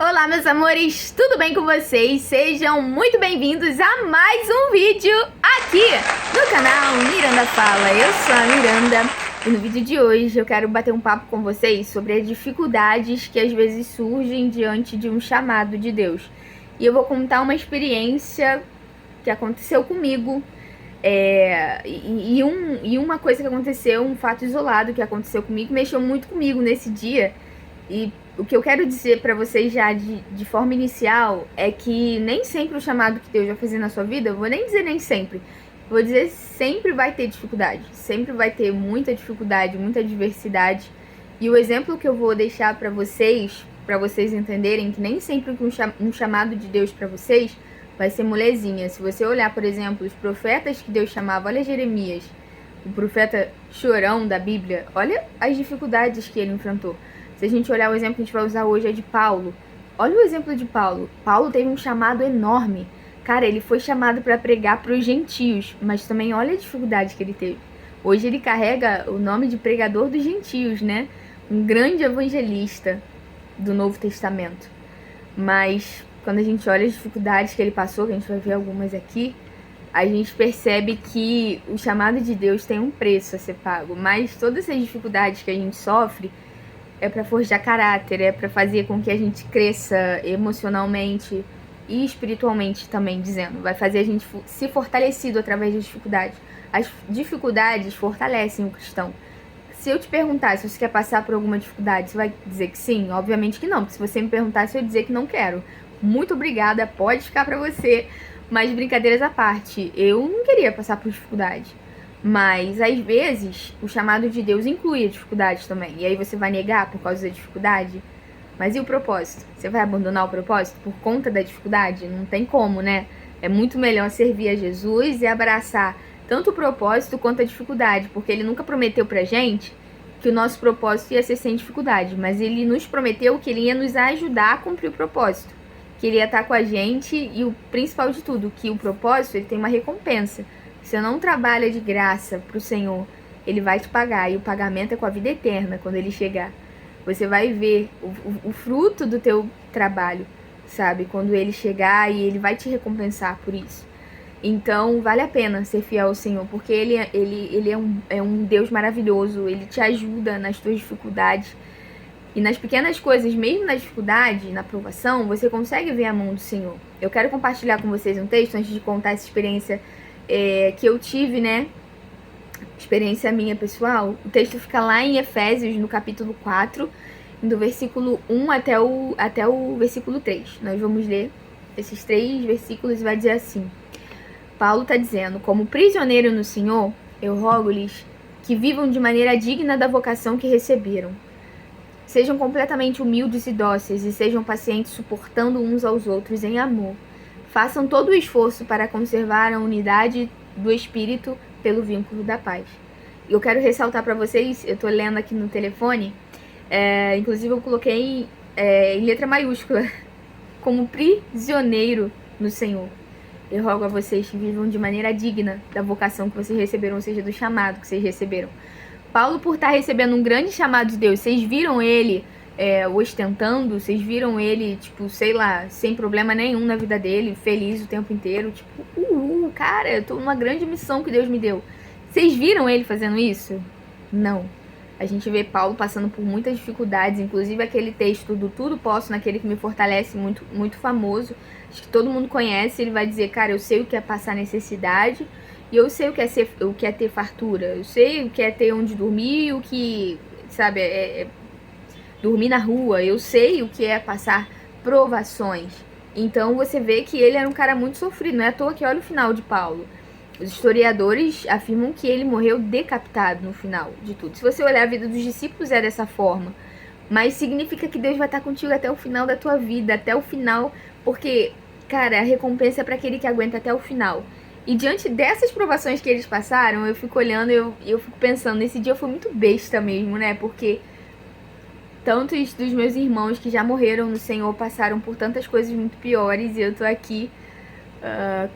Olá, meus amores, tudo bem com vocês? Sejam muito bem-vindos a mais um vídeo aqui no canal Miranda Fala. Eu sou a Miranda e no vídeo de hoje eu quero bater um papo com vocês sobre as dificuldades que às vezes surgem diante de um chamado de Deus. E eu vou contar uma experiência que aconteceu comigo e uma coisa que aconteceu, um fato isolado que aconteceu comigo, mexeu muito comigo nesse dia. E o que eu quero dizer pra vocês já de forma inicial é que nem sempre o chamado que Deus vai fazer na sua vida, eu vou nem dizer nem sempre, vou dizer sempre vai ter dificuldade, sempre vai ter muita dificuldade, muita adversidade. E o exemplo que eu vou deixar pra vocês entenderem que nem sempre um chamado de Deus pra vocês vai ser molezinha. Se você olhar, por exemplo, os profetas que Deus chamava, olha Jeremias, o profeta chorão da Bíblia, olha as dificuldades que ele enfrentou. Se a gente olhar o exemplo que a gente vai usar hoje é de Paulo. Olha o exemplo de Paulo. Paulo teve um chamado enorme. Cara, ele foi chamado para pregar para os gentios, mas também olha a dificuldade que ele teve. Hoje ele carrega o nome de pregador dos gentios, né? Um grande evangelista do Novo Testamento. Mas quando a gente olha as dificuldades que ele passou, que a gente vai ver algumas aqui, a gente percebe que o chamado de Deus tem um preço a ser pago. Mas todas essas dificuldades que a gente sofre é para forjar caráter, é para fazer com que a gente cresça emocionalmente e espiritualmente também, dizendo. Vai fazer a gente se fortalecido através das dificuldades. As dificuldades fortalecem o cristão. Se eu te perguntar se você quer passar por alguma dificuldade, você vai dizer que sim? Obviamente que não, porque se você me perguntasse, eu ia dizer que não quero. Muito obrigada, pode ficar pra você. Mas brincadeiras à parte, eu não queria passar por dificuldade. Mas, às vezes, o chamado de Deus inclui a dificuldade também. E aí você vai negar por causa da dificuldade? Mas e o propósito? Você vai abandonar o propósito por conta da dificuldade? Não tem como, né? É muito melhor servir a Jesus e abraçar tanto o propósito quanto a dificuldade. Porque ele nunca prometeu pra gente que o nosso propósito ia ser sem dificuldade. Mas ele nos prometeu que ele ia nos ajudar a cumprir o propósito. Que ele ia estar com a gente e o principal de tudo, que o propósito ele tem uma recompensa. Você não trabalha de graça pro Senhor, ele vai te pagar. E o pagamento é com a vida eterna, quando ele chegar. Você vai ver o fruto do teu trabalho, sabe? Quando ele chegar e ele vai te recompensar por isso. Então, vale a pena ser fiel ao Senhor, porque ele é um Deus maravilhoso. Ele te ajuda nas tuas dificuldades. E nas pequenas coisas, mesmo na dificuldade, na provação, você consegue ver a mão do Senhor. Eu quero compartilhar com vocês um texto, antes de contar essa experiência que eu tive, né? Experiência minha pessoal. O texto fica lá em Efésios, no capítulo 4, do versículo 1 até o versículo 3. Nós vamos ler esses 3 versículos e vai dizer assim. Paulo está dizendo: como prisioneiro no Senhor, eu rogo-lhes que vivam de maneira digna da vocação que receberam. Sejam completamente humildes e dóceis e sejam pacientes, suportando uns aos outros em amor. Façam todo o esforço para conservar a unidade do Espírito pelo vínculo da paz. E eu quero ressaltar para vocês, eu tô lendo aqui no telefone, inclusive eu coloquei em letra maiúscula, como prisioneiro no Senhor. Eu rogo a vocês que vivam de maneira digna da vocação que vocês receberam, ou seja, do chamado que vocês receberam. Paulo, por estar recebendo um grande chamado de Deus, vocês viram ele ostentando, vocês viram ele, tipo, sei lá, sem problema nenhum na vida dele, feliz o tempo inteiro, tipo, cara, eu tô numa grande missão que Deus me deu. Vocês viram ele fazendo isso? Não. A gente vê Paulo passando por muitas dificuldades, inclusive aquele texto do Tudo Posso naquele que me fortalece, muito, muito famoso, acho que todo mundo conhece. Ele vai dizer, cara, eu sei o que é passar necessidade, e eu sei o que é ter fartura, eu sei o que é ter onde dormir, o que, sabe, dormir na rua, eu sei o que é passar provações. Então você vê que ele era um cara muito sofrido, não é à toa que olha o final de Paulo. Os historiadores afirmam que ele morreu decapitado no final de tudo. Se você olhar a vida dos discípulos é dessa forma, mas significa que Deus vai estar contigo até o final da tua vida, até o final, porque, cara, a recompensa é para aquele que aguenta até o final. E diante dessas provações que eles passaram, eu fico olhando e eu fico pensando, nesse dia eu fui muito besta mesmo, né? Porque tantos dos meus irmãos que já morreram no Senhor passaram por tantas coisas muito piores e eu tô aqui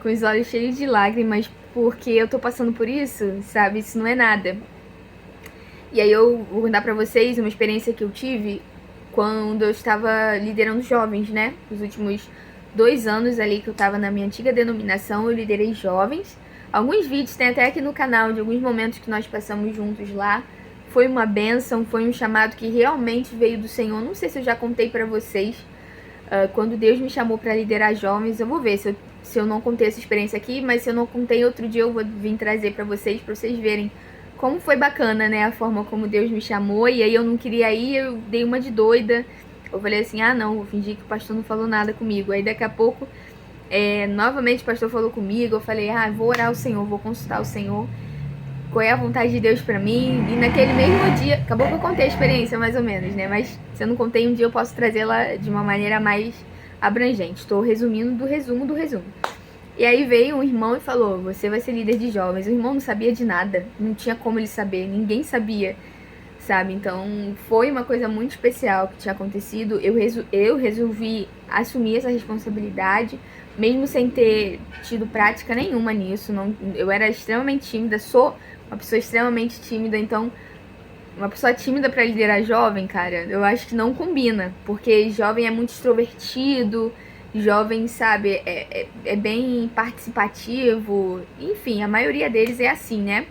com os olhos cheios de lágrimas porque eu tô passando por isso, sabe? Isso não é nada. E aí eu vou contar pra vocês uma experiência que eu tive quando eu estava liderando jovens, né? Os últimos 2 anos ali que eu estava na minha antiga denominação, eu liderei jovens. Alguns vídeos tem até aqui no canal de alguns momentos que nós passamos juntos lá. Foi uma bênção, foi um chamado que realmente veio do Senhor. Não sei se eu já contei pra vocês, quando Deus me chamou pra liderar jovens. Eu vou ver se eu não contei essa experiência aqui, mas se eu não contei, outro dia eu vou vir trazer pra vocês verem como foi bacana, né, a forma como Deus me chamou. E aí eu não queria ir, eu dei uma de doida. Eu falei assim, não, vou fingir que o pastor não falou nada comigo. Aí daqui a pouco, novamente o pastor falou comigo. Eu falei, vou orar ao Senhor, vou consultar o Senhor, qual é a vontade de Deus pra mim. E naquele mesmo dia, acabou que eu contei a experiência mais ou menos, né, mas se eu não contei, um dia eu posso trazê-la de uma maneira mais abrangente. Estou resumindo do resumo do resumo. E aí veio um irmão e falou, você vai ser líder de jovens. O irmão não sabia de nada, não tinha como ele saber, ninguém sabia, sabe? Então foi uma coisa muito especial que tinha acontecido. Eu resolvi assumir essa responsabilidade, mesmo sem ter tido prática nenhuma nisso. Eu era extremamente tímida, sou uma pessoa extremamente tímida, então uma pessoa tímida pra liderar jovem, cara, eu acho que não combina, porque jovem é muito extrovertido, jovem, sabe, é bem participativo, enfim, a maioria deles é assim, né?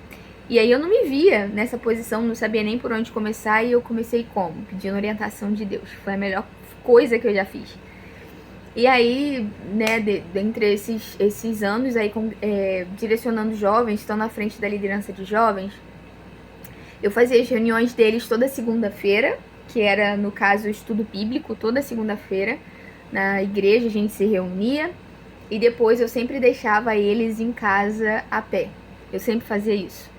E aí eu não me via nessa posição, não sabia nem por onde começar, e eu comecei como? Pedindo orientação de Deus. Foi a melhor coisa que eu já fiz. E aí, né, dentre esses anos aí, direcionando jovens, estando à frente da liderança de jovens, eu fazia as reuniões deles toda segunda-feira, que era, no caso, o estudo bíblico, toda segunda-feira. Na igreja a gente se reunia e depois eu sempre deixava eles em casa a pé. Eu sempre fazia isso.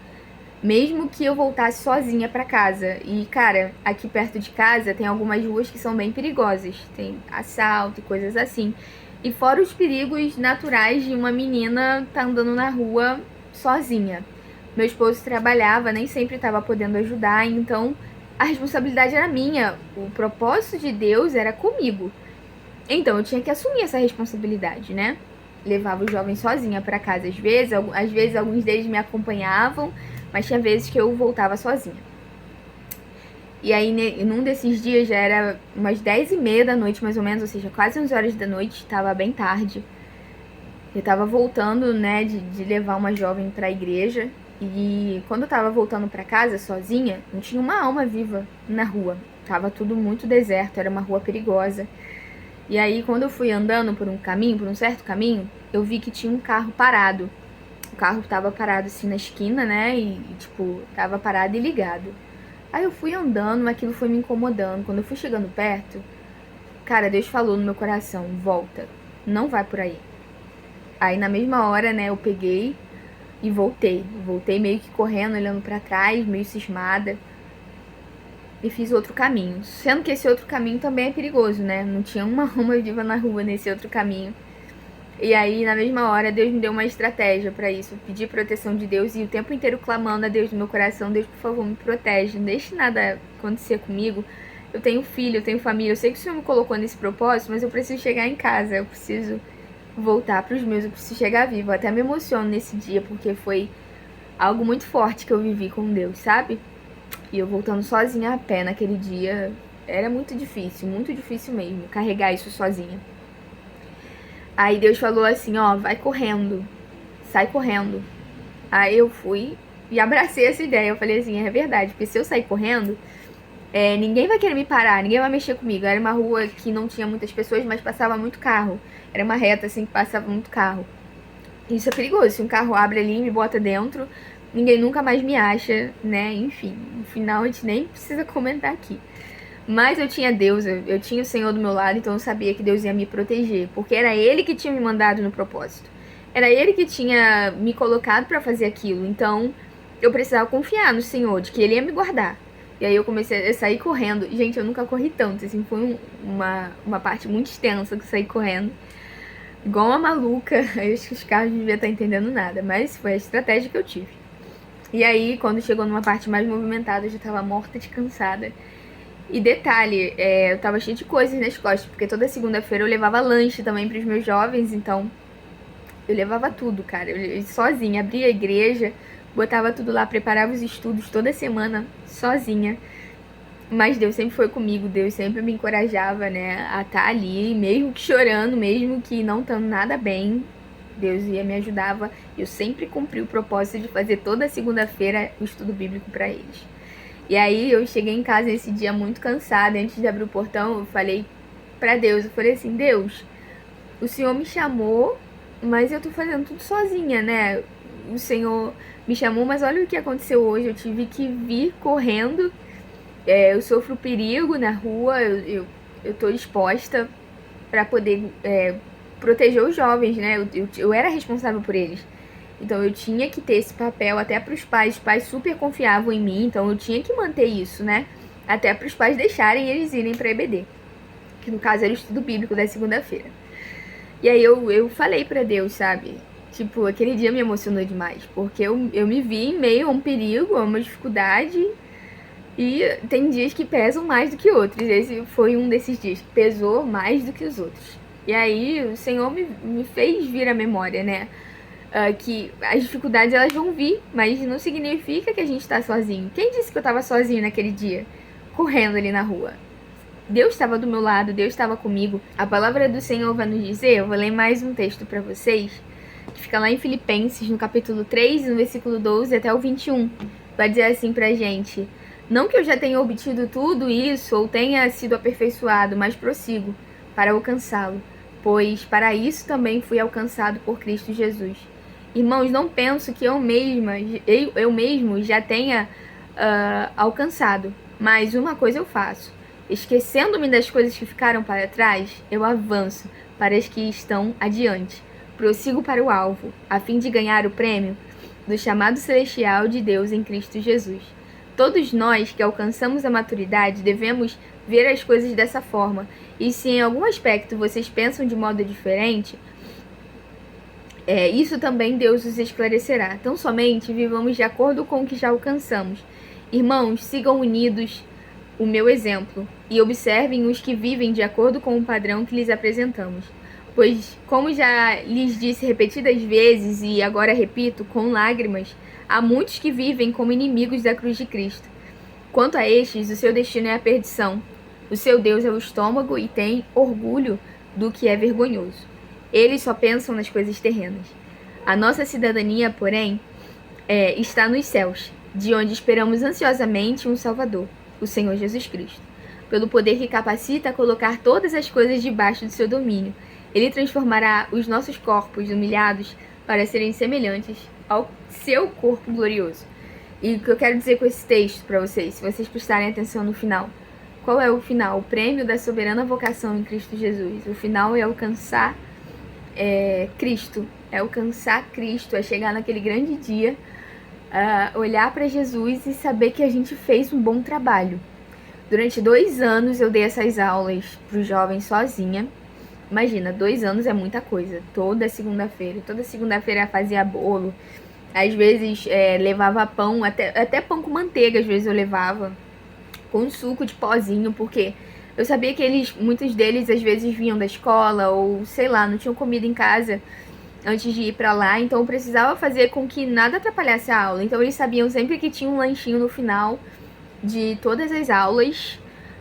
Mesmo que eu voltasse sozinha pra casa. E, cara, aqui perto de casa tem algumas ruas que são bem perigosas. Tem assalto e coisas assim. E fora os perigos naturais de uma menina tá andando na rua sozinha. Meu esposo trabalhava, nem sempre estava podendo ajudar, então a responsabilidade era minha. O propósito de Deus era comigo. Então eu tinha que assumir essa responsabilidade, né? Levava os jovens sozinha pra casa às vezes alguns deles me acompanhavam, mas tinha vezes que eu voltava sozinha. E aí num desses dias já era umas 10h30 da noite mais ou menos, ou seja, quase 11 horas da noite, tava bem tarde. Eu tava voltando, né, de levar uma jovem pra igreja. E quando eu tava voltando pra casa sozinha, não tinha uma alma viva na rua. Tava tudo muito deserto, era uma rua perigosa. E aí, quando eu fui andando por um certo caminho, eu vi que tinha um carro parado. O carro tava parado assim na esquina, né? E tipo, tava parado e ligado. Aí eu fui andando, mas aquilo foi me incomodando. Quando eu fui chegando perto, cara, Deus falou no meu coração, volta, não vai por aí. Aí na mesma hora, né, eu peguei e voltei. Voltei meio que correndo, olhando pra trás, meio cismada. E fiz outro caminho. Sendo que esse outro caminho também é perigoso, né? Não tinha uma alma viva na rua nesse outro caminho. E aí, na mesma hora, Deus me deu uma estratégia pra isso. Eu pedi proteção de Deus e o tempo inteiro clamando a Deus no meu coração. Deus, por favor, me protege. Não deixe nada acontecer comigo. Eu tenho filho, eu tenho família. Eu sei que o Senhor me colocou nesse propósito, mas eu preciso chegar em casa. Eu preciso voltar pros meus. Eu preciso chegar vivo. Eu até me emociono nesse dia, porque foi algo muito forte que eu vivi com Deus, sabe? E eu voltando sozinha a pé naquele dia, era muito difícil mesmo, carregar isso sozinha. Aí Deus falou assim, vai correndo, sai correndo. Aí eu fui e abracei essa ideia, eu falei assim, é verdade, porque se eu sair correndo, ninguém vai querer me parar, ninguém vai mexer comigo. Era uma rua que não tinha muitas pessoas, mas passava muito carro. Era uma reta assim que passava muito carro. Isso é perigoso, se um carro abre ali e me bota dentro, ninguém nunca mais me acha, né? Enfim, no final a gente nem precisa comentar aqui. Mas eu tinha Deus, eu tinha o Senhor do meu lado, então eu sabia que Deus ia me proteger, porque era Ele que tinha me mandado no propósito. Era Ele que tinha me colocado pra fazer aquilo, então eu precisava confiar no Senhor, de que Ele ia me guardar. E aí eu comecei a sair correndo. Gente, eu nunca corri tanto, assim, foi uma parte muito extensa que eu saí correndo. Igual uma maluca, eu acho que os carros não deviam estar entendendo nada, mas foi a estratégia que eu tive. E aí, quando chegou numa parte mais movimentada, eu já tava morta de cansada. E detalhe, eu tava cheia de coisas nas costas, porque toda segunda-feira eu levava lanche também pros meus jovens, então eu levava tudo, cara. Eu sozinha, abria a igreja, botava tudo lá, preparava os estudos toda semana, sozinha. Mas Deus sempre foi comigo, Deus sempre me encorajava, né, a estar ali, mesmo que chorando, mesmo que não estando nada bem, Deus ia me ajudava. Eu sempre cumpri o propósito de fazer toda segunda-feira o estudo bíblico para eles. E aí eu cheguei em casa esse dia muito cansada, antes de abrir o portão, eu falei para Deus, eu falei assim, Deus, o Senhor me chamou, mas eu tô fazendo tudo sozinha, né? O Senhor me chamou, mas olha o que aconteceu hoje, eu tive que vir correndo. Eu sofro perigo na rua, eu tô exposta para poder proteger os jovens, né? Eu era responsável por eles. Então eu tinha que ter esse papel até para os pais. Os pais super confiavam em mim, então eu tinha que manter isso, né? Até para os pais deixarem eles irem para EBD, que no caso era o estudo bíblico da segunda-feira. E aí eu falei para Deus, sabe? Tipo, aquele dia me emocionou demais, porque eu me vi em meio a um perigo, a uma dificuldade. E tem dias que pesam mais do que outros. Esse foi um desses dias que pesou mais do que os outros. E aí o Senhor me fez vir à memória, né? Que as dificuldades elas vão vir, mas não significa que a gente tá sozinho. Quem disse que eu tava sozinho naquele dia? Correndo ali na rua. Deus estava do meu lado, Deus estava comigo. A palavra do Senhor vai nos dizer, eu vou ler mais um texto para vocês, que fica lá em Filipenses, no capítulo 3, no versículo 12 até o 21. Vai dizer assim pra gente: não que eu já tenha obtido tudo isso ou tenha sido aperfeiçoado, mas prossigo para alcançá-lo, pois para isso também fui alcançado por Cristo Jesus. Irmãos, não penso que eu mesmo já tenha alcançado, mas uma coisa eu faço. Esquecendo-me das coisas que ficaram para trás, eu avanço para as que estão adiante. Prossigo para o alvo, a fim de ganhar o prêmio do chamado celestial de Deus em Cristo Jesus. Todos nós que alcançamos a maturidade devemos ver as coisas dessa forma. E se em algum aspecto vocês pensam de modo diferente, isso também Deus os esclarecerá. Tão somente vivamos de acordo com o que já alcançamos. Irmãos, sigam unidos o meu exemplo e observem os que vivem de acordo com o padrão que lhes apresentamos. Pois, como já lhes disse repetidas vezes e agora repito com lágrimas, há muitos que vivem como inimigos da cruz de Cristo. Quanto a estes, o seu destino é a perdição. O seu Deus é o estômago e tem orgulho do que é vergonhoso. Eles só pensam nas coisas terrenas. A nossa cidadania, porém, está nos céus, de onde esperamos ansiosamente um Salvador, o Senhor Jesus Cristo. Pelo poder que capacita a colocar todas as coisas debaixo do seu domínio, ele transformará os nossos corpos humilhados para serem semelhantes ao seu corpo glorioso. E o que eu quero dizer com esse texto para vocês, se vocês prestarem atenção no final, qual é o final? O prêmio da soberana vocação em Cristo Jesus. O final é alcançar Cristo, é chegar naquele grande dia, olhar para Jesus e saber que a gente fez um bom trabalho. Durante 2 anos eu dei essas aulas para os jovens sozinha. Imagina, 2 anos é muita coisa. Toda segunda-feira fazia bolo. Às vezes levava pão, até pão com manteiga às vezes eu levava, com suco de pozinho, porque eu sabia que muitos deles às vezes vinham da escola ou sei lá, não tinham comida em casa antes de ir pra lá, então eu precisava fazer com que nada atrapalhasse a aula. Então eles sabiam sempre que tinha um lanchinho no final de todas as aulas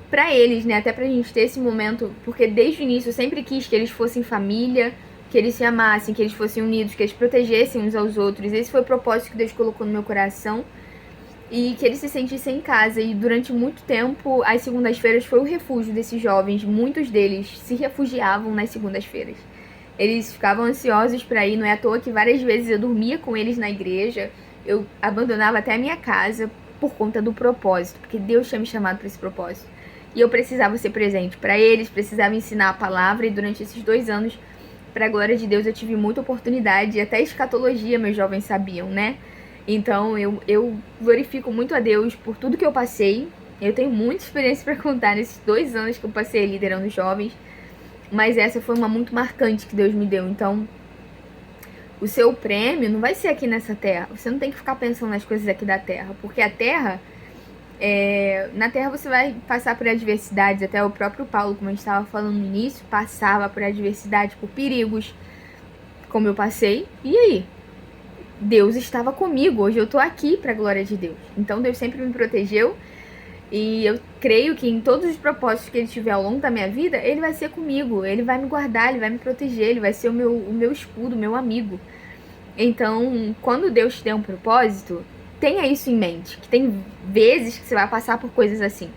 pra eles, né? Até pra gente ter esse momento, porque desde o início eu sempre quis que eles fossem família, que eles se amassem, que eles fossem unidos, que eles protegessem uns aos outros. Esse foi o propósito que Deus colocou no meu coração. E que eles se sentissem em casa. E durante muito tempo, as segundas-feiras foi o refúgio desses jovens. Muitos deles se refugiavam nas segundas-feiras. Eles ficavam ansiosos para ir. Não é à toa que várias vezes eu dormia com eles na igreja. Eu abandonava até a minha casa por conta do propósito, porque Deus tinha me chamado para esse propósito. E eu precisava ser presente para eles, precisava ensinar a palavra. E durante esses 2 anos, para a glória de Deus, eu tive muita oportunidade. E até escatologia meus jovens sabiam, né? Então eu glorifico muito a Deus por tudo que eu passei. Eu tenho muita experiência para contar nesses 2 anos que eu passei liderando jovens, mas essa foi uma muito marcante que Deus me deu. Então o seu prêmio não vai ser aqui nessa terra. Você não tem que ficar pensando nas coisas aqui da terra, porque a terra, na terra você vai passar por adversidades. Até o próprio Paulo, como a gente estava falando no início, passava por adversidades, por perigos, como eu passei. E aí? Deus estava comigo, hoje eu tô aqui para a glória de Deus. Então Deus sempre me protegeu E eu creio que em todos os propósitos que ele tiver ao longo da minha vida, ele vai ser comigo, ele vai me guardar, ele vai me proteger, ele vai ser o meu escudo, o meu amigo. Então, quando Deus te der um propósito, tenha isso em mente, que tem vezes que você vai passar por coisas assim,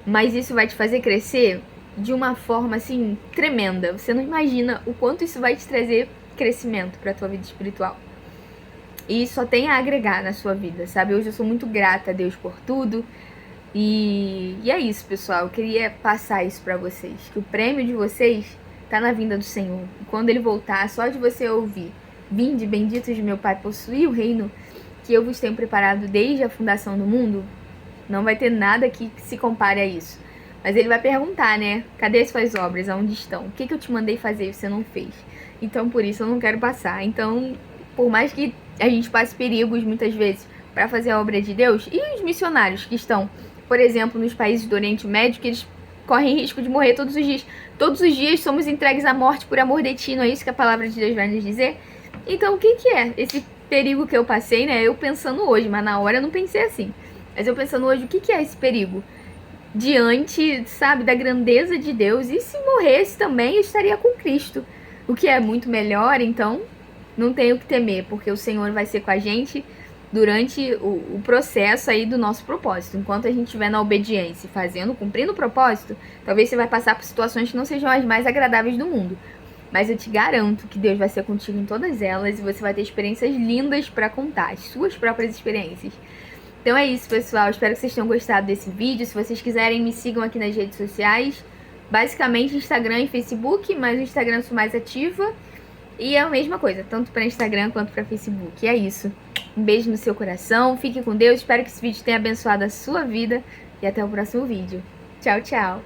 mas isso vai te fazer crescer de uma forma assim tremenda. Você não imagina o quanto isso vai te trazer crescimento para tua vida espiritual. E só tem a agregar na sua vida, sabe? Hoje eu sou muito grata a Deus por tudo. E é isso, pessoal. Eu queria passar isso pra vocês. Que o prêmio de vocês tá na vinda do Senhor. E quando ele voltar, só de você ouvir: vinde, benditos de meu Pai, possuir o reino que eu vos tenho preparado desde a fundação do mundo, não vai ter nada que se compare a isso. Mas ele vai perguntar, né? Cadê suas obras? Aonde estão? O que eu te mandei fazer e você não fez? Então, por isso, eu não quero passar. Então, por mais que a gente passe perigos, muitas vezes, para fazer a obra de Deus, e os missionários que estão, por exemplo, nos países do Oriente Médio, que eles correm risco de morrer todos os dias. Todos os dias somos entregues à morte por amor de ti, não é isso que a palavra de Deus vai nos dizer? Então, o que é esse perigo que eu passei, né? Eu pensando hoje, mas na hora eu não pensei assim. Mas eu pensando hoje, o que é esse perigo? Diante, sabe, da grandeza de Deus. E se morresse também, eu estaria com Cristo. O que é muito melhor, então, não tenho o que temer, porque o Senhor vai ser com a gente durante o processo aí do nosso propósito. Enquanto a gente estiver na obediência, fazendo, cumprindo o propósito, talvez você vai passar por situações que não sejam as mais agradáveis do mundo. Mas eu te garanto que Deus vai ser contigo em todas elas e você vai ter experiências lindas para contar, as suas próprias experiências. Então é isso, pessoal. Espero que vocês tenham gostado desse vídeo. Se vocês quiserem, me sigam aqui nas redes sociais. Basicamente Instagram e Facebook, mas o Instagram eu sou mais ativa. E é a mesma coisa, tanto para Instagram quanto para Facebook. E é isso. Um beijo no seu coração. Fique com Deus. Espero que esse vídeo tenha abençoado a sua vida. E até o próximo vídeo. Tchau, tchau.